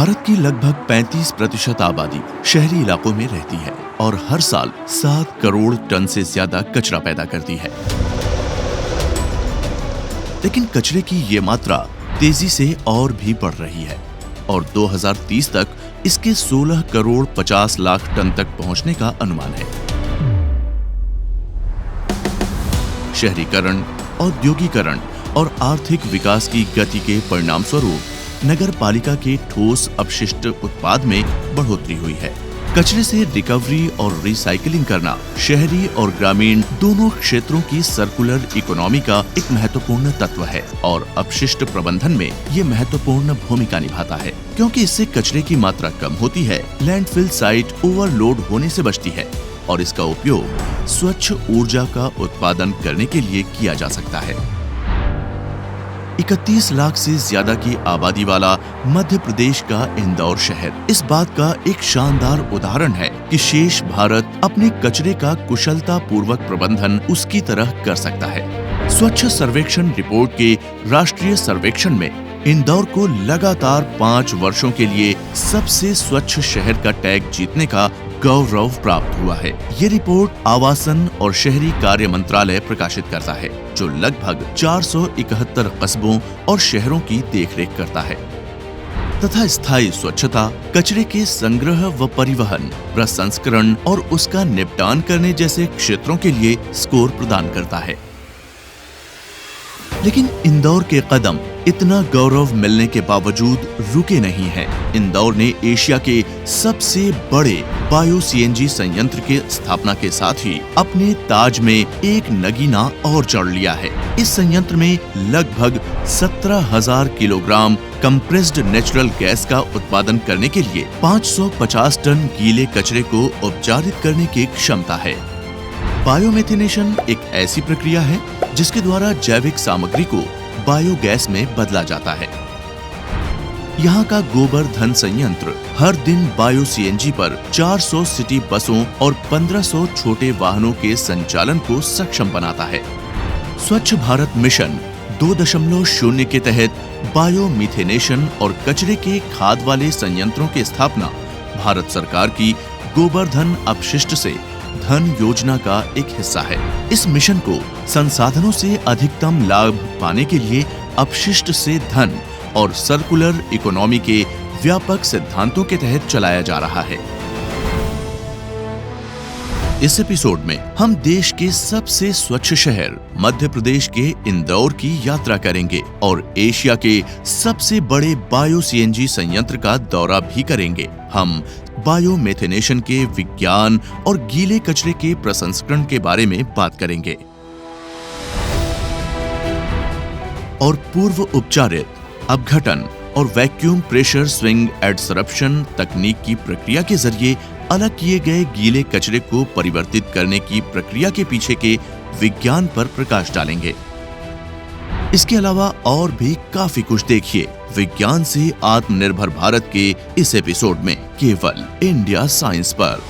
भारत की लगभग 35% आबादी शहरी इलाकों में रहती है और हर साल 7 करोड़ टन से ज्यादा कचरा पैदा करती है। लेकिन कचरे की ये मात्रा तेजी से और भी बढ़ रही है और 2030 तक इसके 16 करोड़ 50 लाख टन तक पहुंचने का अनुमान है। शहरीकरण, औद्योगिकरण और आर्थिक विकास की गति के परिणाम स्वरूप नगर पालिका के ठोस अपशिष्ट उत्पाद में बढ़ोतरी हुई है। कचरे से रिकवरी और रिसाइकलिंग करना शहरी और ग्रामीण दोनों क्षेत्रों की सर्कुलर इकोनॉमी का एक महत्वपूर्ण तत्व है और अपशिष्ट प्रबंधन में ये महत्वपूर्ण भूमिका निभाता है, क्योंकि इससे कचरे की मात्रा कम होती है, लैंडफिल साइट ओवरलोड होने से बचती है और इसका उपयोग स्वच्छ ऊर्जा का उत्पादन करने के लिए किया जा सकता है। 31 लाख से ज्यादा की आबादी वाला मध्य प्रदेश का इंदौर शहर इस बात का एक शानदार उदाहरण है कि शेष भारत अपने कचरे का कुशलता पूर्वक प्रबंधन उसकी तरह कर सकता है। स्वच्छ सर्वेक्षण रिपोर्ट के राष्ट्रीय सर्वेक्षण में इंदौर को लगातार 5 वर्षों के लिए सबसे स्वच्छ शहर का टैग जीतने का गौरव प्राप्त हुआ है। ये रिपोर्ट आवासन और शहरी कार्य मंत्रालय प्रकाशित करता है, जो लगभग 471 कस्बों और शहरों की देखरेख करता है तथा स्थायी स्वच्छता, कचरे के संग्रह व परिवहन, प्रसंस्करण और उसका निपटान करने जैसे क्षेत्रों के लिए स्कोर प्रदान करता है। लेकिन इंदौर के कदम इतना गौरव मिलने के बावजूद रुके नहीं हैं। इंदौर ने एशिया के सबसे बड़े बायो सीएनजी संयंत्र के स्थापना के साथ ही अपने ताज में एक नगीना और जोड़ लिया है। इस संयंत्र में लगभग 17,000 किलोग्राम कंप्रेस्ड नेचुरल गैस का उत्पादन करने के लिए 550 टन गीले कचरे को उपचारित करने की क्षमता है। बायोमेथिनेशन एक ऐसी प्रक्रिया है जिसके द्वारा जैविक सामग्री को बायोगैस में बदला जाता है। यहाँ का गोबर धन संयंत्र हर दिन बायो सीएनजी पर 400 सिटी बसों और 1500 छोटे वाहनों के संचालन को सक्षम बनाता है। स्वच्छ भारत मिशन 2.0 के तहत बायोमिथेनेशन और कचरे के खाद वाले संयंत्रों की स्थापना भारत सरकार की गोबर धन अपशिष्ट से धन योजना का एक हिस्सा है। इस मिशन को संसाधनों से अधिकतम लाभ पाने के लिए अपशिष्ट से धन और सर्कुलर इकोनॉमी के व्यापक सिद्धांतों के तहत चलाया जा रहा है। इस एपिसोड में हम देश के सबसे स्वच्छ शहर मध्य प्रदेश के इंदौर की यात्रा करेंगे और एशिया के सबसे बड़े बायो सीएनजी संयंत्र का दौरा भी करेंगे। हम बायोमेथिनेशन के विज्ञान और गीले कचरे के प्रसंस्करण के बारे में बात करेंगे और पूर्व उपचारित, अपघटन और वैक्यूम प्रेशर स्विंग एडसरप्शन तकनीक की प्रक्रिया के जरिए अलग किए गए गीले कचरे को परिवर्तित करने की प्रक्रिया के पीछे के विज्ञान पर प्रकाश डालेंगे। इसके अलावा और भी काफी कुछ देखिए विज्ञान से आत्मनिर्भर भारत के इस एपिसोड में केवल इंडिया साइंस पर।